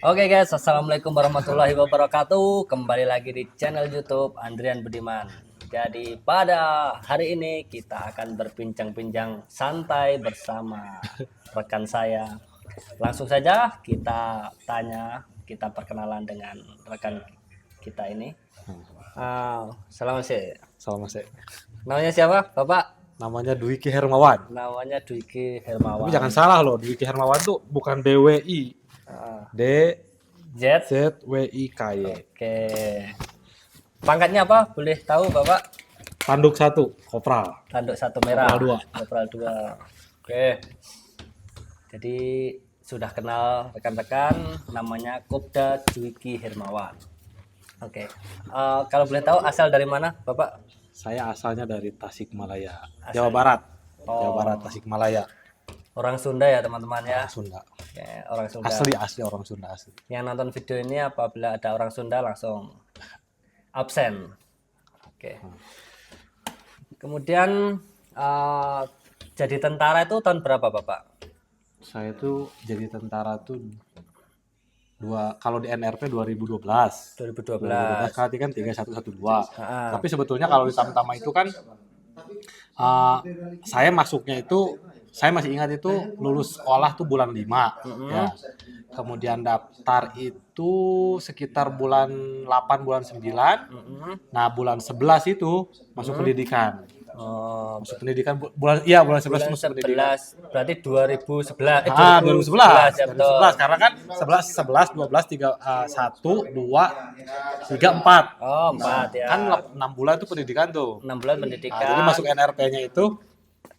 Oke guys, assalamualaikum warahmatullahi wabarakatuh. Kembali lagi di channel YouTube Andrian Budiman. Jadi pada hari ini kita akan berbincang-bincang santai bersama rekan saya. Langsung saja kita tanya, kita perkenalan dengan rekan kita ini. Selamat sih. Salam Mas. Namanya siapa, Bapak? Namanya Dwiki Hermawan. Namanya Dwiki Tapi Hermawan. jangan salah loh, Dwiki Hermawan tuh bukan DWI. Ah, D Z. Z W I K Y. Oke. Pangkatnya apa? Boleh tahu, Bapak? Tanduk 1, Kopral. Tanduk 1 merah. Kopral 2. Kopral 2. Oke. Jadi sudah kenal rekan-rekan, namanya Kopda Dwiki Hermawan. Oke. Kalau boleh tahu asal dari mana, Bapak? Saya asalnya dari Tasikmalaya, Asal- Jawa Barat. Oh. Jawa Barat, Tasikmalaya. Orang Sunda ya, teman-teman ya. Sunda. Oke, orang Sunda. Asli orang Sunda asli. Yang nonton video ini apabila ada orang Sunda langsung absen. Oke. Kemudian jadi tentara itu tahun berapa, Bapak? Saya tuh jadi tentara tuh kalau di NRP 2012. 2012. Kali kan 3112. Ah. Tapi sebetulnya kalau di Tamtama itu kan saya masuknya itu saya masih ingat itu lulus sekolah tuh bulan 5 ya. Kemudian daftar itu sekitar bulan 8 bulan 9. Nah, bulan 11 itu masuk pendidikan. Oh, Masuk pendidikan bulan 11 masuk pendidikan. 11 berarti 2011. 2011. Ya, betul. 2011 karena kan 11 12 3 1 2 3 4. Oh, 4 ya. Kan 6 bulan itu pendidikan tuh. 6 bulan Nah, pendidikan. jadi masuk NRP-nya itu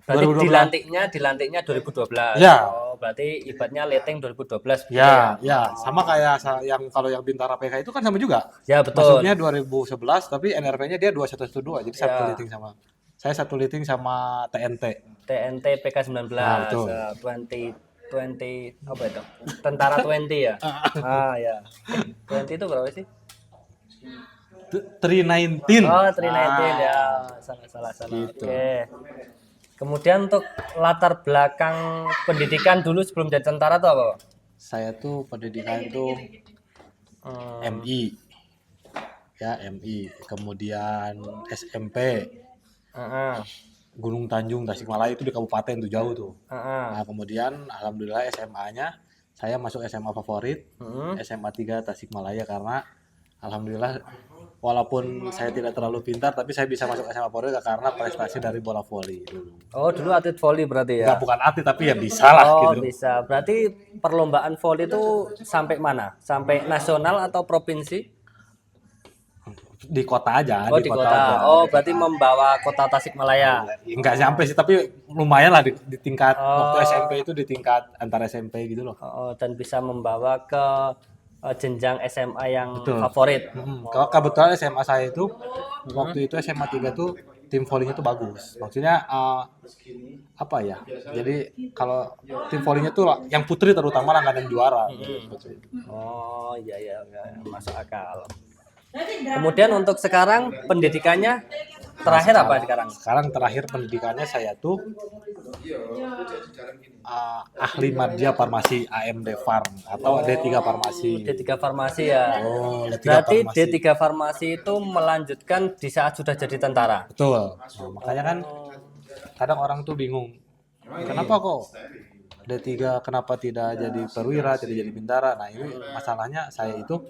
Berarti 2012. dilantiknya 2012. Ya. Oh, berarti ibaratnya leteng 2012. begitu Ya, sama kayak yang kalau yang Bintara PK itu kan sama juga. Ya, betul. Masuknya 2011 tapi NRP-nya dia 2112. Jadi satu Ya. liting sama saya satu liting sama TNT. TNT PK19. Nah, betul. 20 apa itu? Tentara 20 ya? Ya. 20 itu berapa sih? 319. Oh, 319 ya. Salah. Gitu. Oke. Kemudian untuk latar belakang pendidikan dulu sebelum jadi tentara tuh apa, Pak? Saya tuh pendidikan itu MI. Ya, MI. Kemudian SMP Heeh. Gunung Tanjung Tasikmalaya itu di kabupaten tuh jauh tuh. Heeh. Nah, kemudian alhamdulillah SMA-nya saya masuk SMA favorit, SMA 3 Tasikmalaya karena alhamdulillah walaupun saya tidak terlalu pintar tapi saya bisa masuk SMA favorit karena prestasi dari bola voli dulu. Oh, dulu atlet voli berarti ya? Enggak, bukan atlet tapi ya bisa lah Oh, gitu. bisa. Berarti perlombaan voli itu sampai mana? Sampai nasional atau provinsi? Di kota aja, Oh, di kota. aja. Oh, berarti membawa kota Tasikmalaya. Enggak sampai sih tapi lumayan lah di tingkat Oh. waktu SMP itu di tingkat antar SMP gitu loh. Oh, dan bisa membawa ke jenjang SMA yang Betul. favorit. Kalau kebetulan SMA saya itu waktu itu SMA 3 tuh tim volinya tuh bagus. Maksudnya apa ya? Jadi kalau tim volinya tuh yang putri terutama langganan juara. Oh, iya, masuk akal. Kemudian untuk sekarang pendidikannya terakhir apa sekarang? Sekarang terakhir pendidikannya saya tuh ahli madya farmasi AMD Farm atau D3 farmasi. D3 farmasi ya. Oh, D3 Berarti farmasi. D3 farmasi itu melanjutkan di saat sudah jadi tentara. Betul. Nah, makanya kan kadang orang tuh bingung. Kenapa kok D3 kenapa tidak jadi perwira, tidak jadi bintara? Nah, ini masalahnya saya itu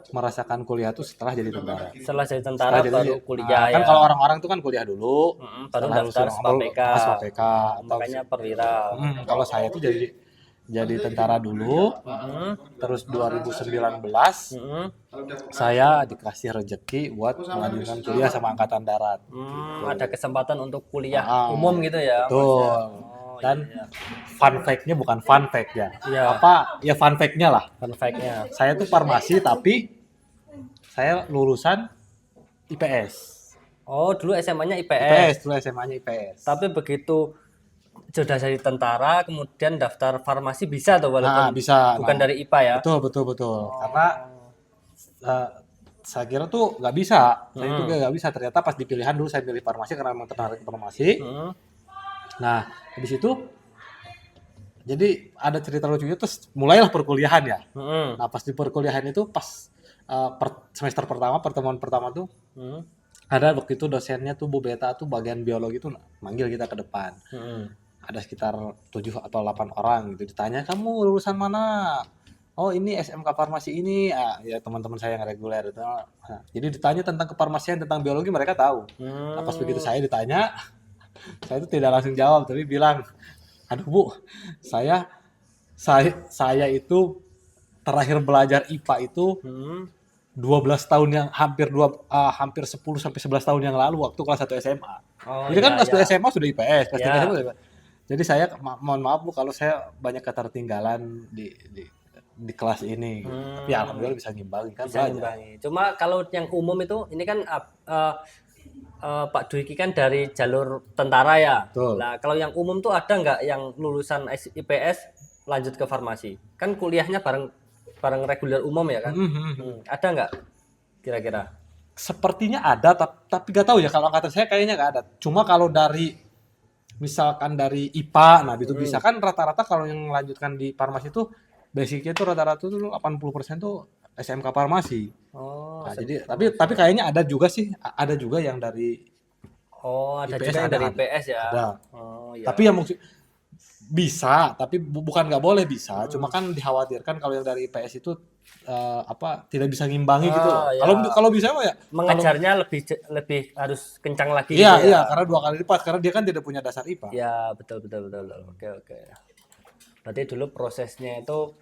merasakan kuliah tuh setelah jadi tentara. Setelah jadi tentara Setelah baru jadi- kuliah Nah, ya. kan kalau orang-orang tuh kan kuliah dulu, Baru setelah daftar lulus SPAPK. SPAPK atau Makanya perwira. kalau saya tuh jadi tentara dulu, terus 2019 saya dikasih rezeki buat melanjutkan kuliah sama angkatan darat. Ada kesempatan untuk kuliah umum gitu ya. Betul. Dan fun fact-nya bukan fun fact ya. Iya. Ya fun fact-nya lah. Fun fact-nya. Saya tuh farmasi tapi saya lulusan IPS. Oh, dulu SMA-nya IPS. IPS dulu SMA-nya IPS. Tapi begitu sudah jadi tentara, kemudian daftar farmasi bisa tuh walaupun Bisa. bukan dari IPA ya. Betul. Karena saya kira tuh nggak bisa. Saya juga nggak bisa. Ternyata pas di pilihan dulu saya pilih farmasi karena memang tertarik ke farmasi. Nah, habis itu Jadi ada cerita lucunya terus mulailah perkuliahan ya. Mm-mm. Nah, pas di perkuliahan itu pas semester pertama, pertemuan pertama tuh Mm-mm. ada waktu itu dosennya tuh Bu Beta tuh bagian biologi tuh manggil kita ke depan. Mm-mm. Ada sekitar 7 atau 8 orang gitu ditanya, "Kamu lulusan mana?" "Oh, ini SMK Farmasi ini." Ah, ya teman-teman saya yang reguler itu. Nah, jadi ditanya tentang kefarmasian, tentang biologi mereka tahu. Nah, pas begitu saya ditanya, saya itu tidak langsung jawab tapi bilang, "Aduh, Bu, saya saya itu terakhir belajar IPA itu Mm-mm. 12 tahun yang hampir 10 sampai 11 tahun yang lalu waktu kelas 1 SMA." Oh Jadi kan ya kelas 2 ya SMA sudah IPS, kelas 3 SMA ya. sudah IPS. Jadi saya mohon maaf Bu kalau saya banyak ketertinggalan di kelas ini gitu. Tapi ya Hmm, alhamdulillah bisa ngimbangi kan bisa belajar. ngimbangi. Cuma kalau yang umum itu ini kan Pak Dwiki kan dari jalur tentara ya. Betul. Nah, kalau yang umum tuh ada nggak yang lulusan IPS lanjut ke farmasi? Kan kuliahnya bareng bareng reguler umum ya kan? Ada nggak kira-kira? Sepertinya ada tapi nggak tahu ya kalau angkatan saya kayaknya nggak ada. Cuma kalau dari misalkan dari IPA, nah itu bisa kan rata-rata kalau yang melanjutkan di farmasi itu basicnya itu rata-rata tuh 80% tuh SMK farmasi. Oh, Nah, SMK jadi tapi farmasi. kayaknya ada juga sih, ada juga yang dari Oh, ada IPS juga yang dari ada. IPS ya. Ada. Oh, Tapi ya. yang maksud bisa, tapi bukan nggak boleh bisa. Cuma kan dikhawatirkan kalau yang dari IPS itu apa tidak bisa ngimbangi gitu loh. Oh, Kalau ya. kalau bisa mah ya kalau Mengejarnya lebih harus kencang lagi iya gitu iya ya. karena 2 kali lipat karena dia kan tidak punya dasar IPA. Ya, betul betul betul. Betul. Oke, oke. Berarti dulu prosesnya itu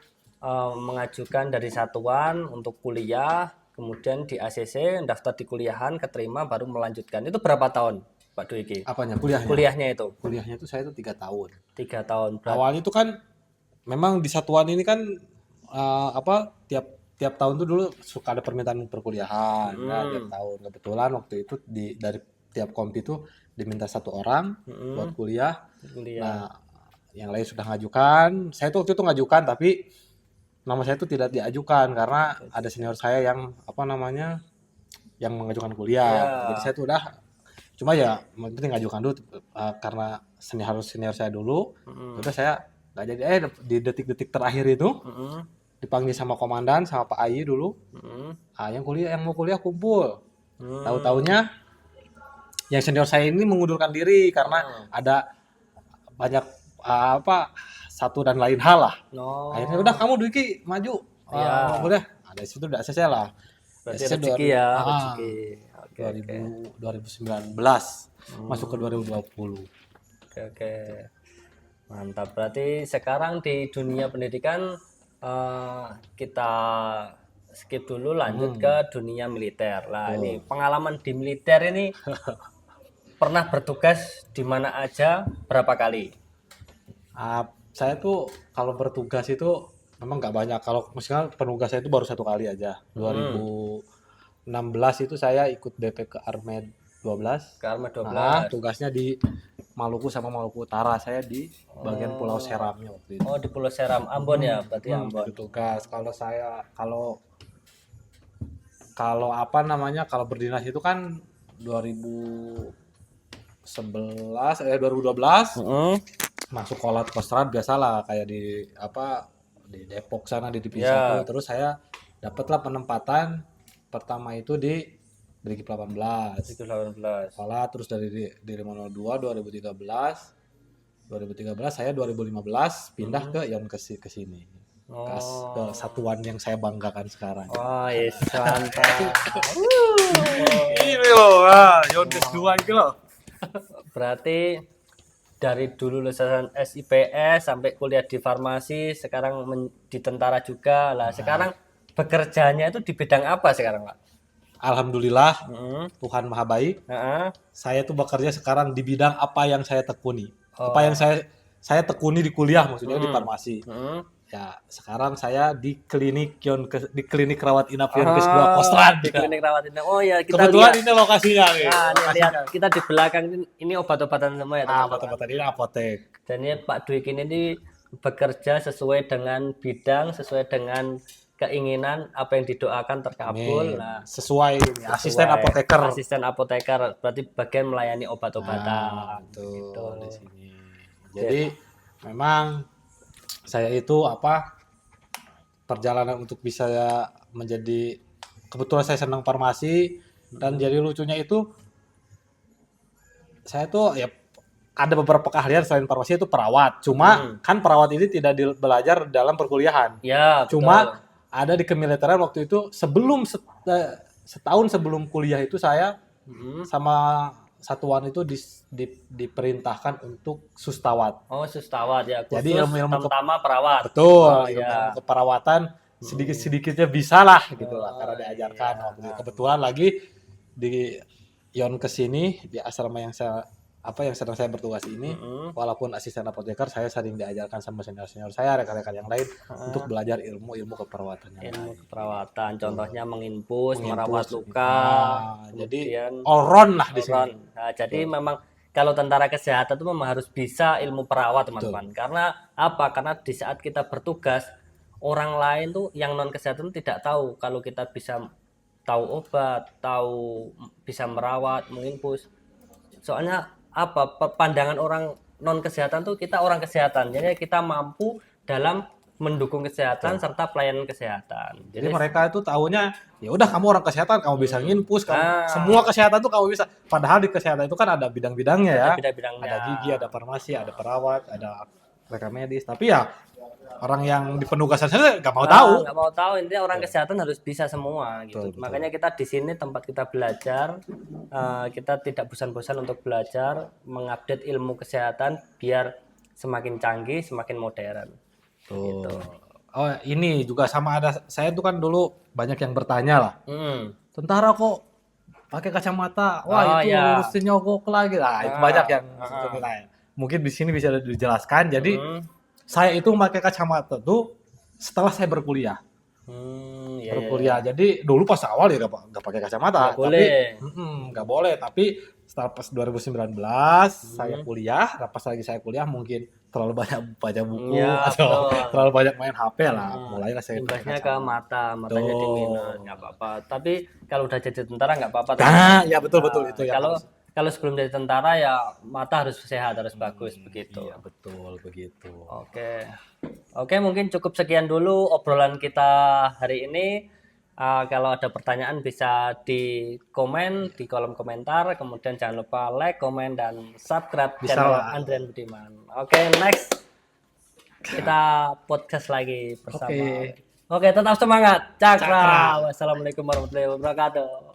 mengajukan dari satuan untuk kuliah, kemudian di ACC, daftar di kuliahan, keterima, baru melanjutkan. Itu berapa tahun, Pak Dwiki? Apanya? Kuliahnya. Kuliahnya itu Kuliahnya itu saya itu 3 tahun. 3 tahun. Awalnya itu kan memang di satuan ini kan apa tiap tiap tahun tuh dulu suka ada permintaan perkuliahan ya tiap tahun. Kebetulan waktu itu dari tiap kompi itu diminta 1 orang buat kuliah. Kuliah. Nah, yang lain sudah ngajukan. Saya tuh waktu itu ngajukan tapi nama saya itu tidak diajukan karena ada senior saya yang apa namanya yang mengajukan kuliah. Jadi Ya. saya tuh udah cuma ya yang penting ngajukan dulu karena harus senior saya dulu. Udah saya nggak jadi di detik-detik terakhir itu dipanggil sama komandan sama Pak Ayi dulu. Yang mau kuliah kumpul. Tahu-taunya yang senior saya ini mengundurkan diri karena ada banyak apa satu dan lain hal lah. Akhirnya No. udah kamu Dwiki maju. Ya. Udah ada situ udah selesai lah. Berarti Selesai rezeki ya, rezeki. Oke, oke. 2019 masuk ke 2020. Oke, oke. Mantap. Berarti sekarang di dunia pendidikan kita skip dulu lanjut ke dunia militer. Lah, ini pengalaman di militer ini pernah bertugas di mana aja, berapa kali? Saya tuh kalau bertugas itu memang nggak banyak. Kalau misalnya penugas saya itu baru 1 kali aja. 2016 itu saya ikut BP ke Armed 12. Ke Arma Nah, 12. tugasnya di Maluku sama Maluku Utara. Saya di bagian Pulau Seramnya waktu itu. Oh, di Pulau Seram, Ambon ya, berarti Ambon. Itu tugas. Kalau apa namanya kalau berdinas itu kan 2012 masuk kolat kostrad biasalah kayak di apa di Depok sana di divisi Ya. 1 terus saya dapatlah penempatan pertama itu di Brigif 18 2018. kolat terus di 502 2013 saya 2015 pindah ke Yonkes ke sini ke satuan yang saya banggakan sekarang. Wah, yes, mantap. Ini loh, Yonkes 2 itu loh. Berarti dari dulu lulusan SIPS sampai kuliah di farmasi, sekarang di tentara juga. Lah, sekarang bekerjanya itu di bidang apa sekarang, Pak? Alhamdulillah Tuhan Maha Baik. Heeh. Saya tuh bekerja sekarang di bidang apa yang saya tekuni. Apa yang saya tekuni di kuliah maksudnya di farmasi. Ya, sekarang saya di klinik di klinik rawat inap Yonkes 2 Kostrad. Di klinik rawat inap. Oh ya, kita Kebetulan lihat. ini lokasinya nih. Nah, ini lihat kita di belakang ini obat-obatan semua ya, teman-teman. Obat-obatan ini apotek. Dan ini Pak Dwiki ini bekerja sesuai dengan bidang, sesuai dengan keinginan apa yang didoakan terkabul. Nah, Sesuai ini, asisten apoteker. asisten apoteker berarti bagian melayani obat-obatan. Betul Gitu. di sini. Jadi memang saya itu perjalanan untuk bisa menjadi, kebetulan saya senang farmasi, dan jadi lucunya itu saya tuh ya ada beberapa keahlian selain farmasi itu perawat. Cuma kan perawat ini tidak belajar dalam perkuliahan. Ya, Cuma betul. ada di kemiliteran waktu itu sebelum setahun sebelum kuliah itu saya sama satuan itu diperintahkan untuk sustawat. Oh, sustawat ya, Jadi khusus ilmu-ilmu tamtama perawat. betul, Oh ilmu-ilmu ya. keperawatan sedikit-sedikitnya bisa lah gitu lah karena diajarkan waktu itu. Kebetulan lagi di Yon kesini di asrama yang sedang saya bertugas ini, walaupun asisten apoteker, saya sering diajarkan sama senior-senior saya, rekan-rekan yang lain untuk belajar ilmu keperawatan yang Ilmu lain. keperawatan, contohnya menginfus, merawat Menginfus, luka, jadi kemudian all round lah di oron. sini. Nah, jadi memang kalau tentara kesehatan itu memang harus bisa ilmu perawat, teman-teman. Karena apa? Karena di saat kita bertugas, orang lain tuh yang non kesehatan tidak tahu kalau kita bisa tahu obat, tahu bisa merawat, menginfus. Soalnya apa? Pandangan orang non kesehatan tuh kita orang kesehatan. Jadi kita mampu dalam mendukung kesehatan serta pelayanan kesehatan. Jadi mereka itu tahunya ya udah kamu orang kesehatan, kamu bisa nginfus, kamu semua kesehatan tuh kamu bisa. Padahal di kesehatan itu kan ada bidang-bidangnya ya. bidang-bidangnya. Ada gigi, ada farmasi, ada perawat, ada rekam medis. Tapi ya orang yang di penugasan saya nggak mau tahu. Nggak mau tahu, intinya orang kesehatan harus bisa semua gitu. Betul. Makanya kita di sini tempat kita belajar, kita tidak bosan-bosan untuk belajar, mengupdate ilmu kesehatan biar semakin canggih, semakin modern. Tuh. Oh ini juga sama ada, saya tuh kan dulu banyak yang bertanya lah. Tentara kok pakai kacamata? Wah itu lulus nyogok lagi lah. Itu banyak yang nanya. Mungkin di sini bisa dijelaskan. Jadi saya itu pakai kacamata tuh setelah saya berkuliah. Berkuliah. Jadi dulu pas awal ya nggak pakai kacamata. Nggak boleh. Tapi setelah pas 2019 saya kuliah, pas lagi saya kuliah mungkin terlalu banyak baca buku atau terlalu banyak main HP lah. Mulailah saya imbasnya ke mata, matanya diminus, nggak apa-apa. Tapi kalau udah jadi tentara nggak apa-apa. Nah, ya betul itu ya. Kalau sebelum jadi tentara ya mata harus sehat, harus bagus begitu. Iya, betul begitu. Oke, mungkin cukup sekian dulu obrolan kita hari ini. Kalau ada pertanyaan bisa di komen di kolom komentar. Kemudian jangan lupa like, komen, dan subscribe channel Andrian Budiman. Oke, next kita podcast lagi bersama. Oke, tetap semangat. Cakra. Wassalamualaikum warahmatullahi wabarakatuh.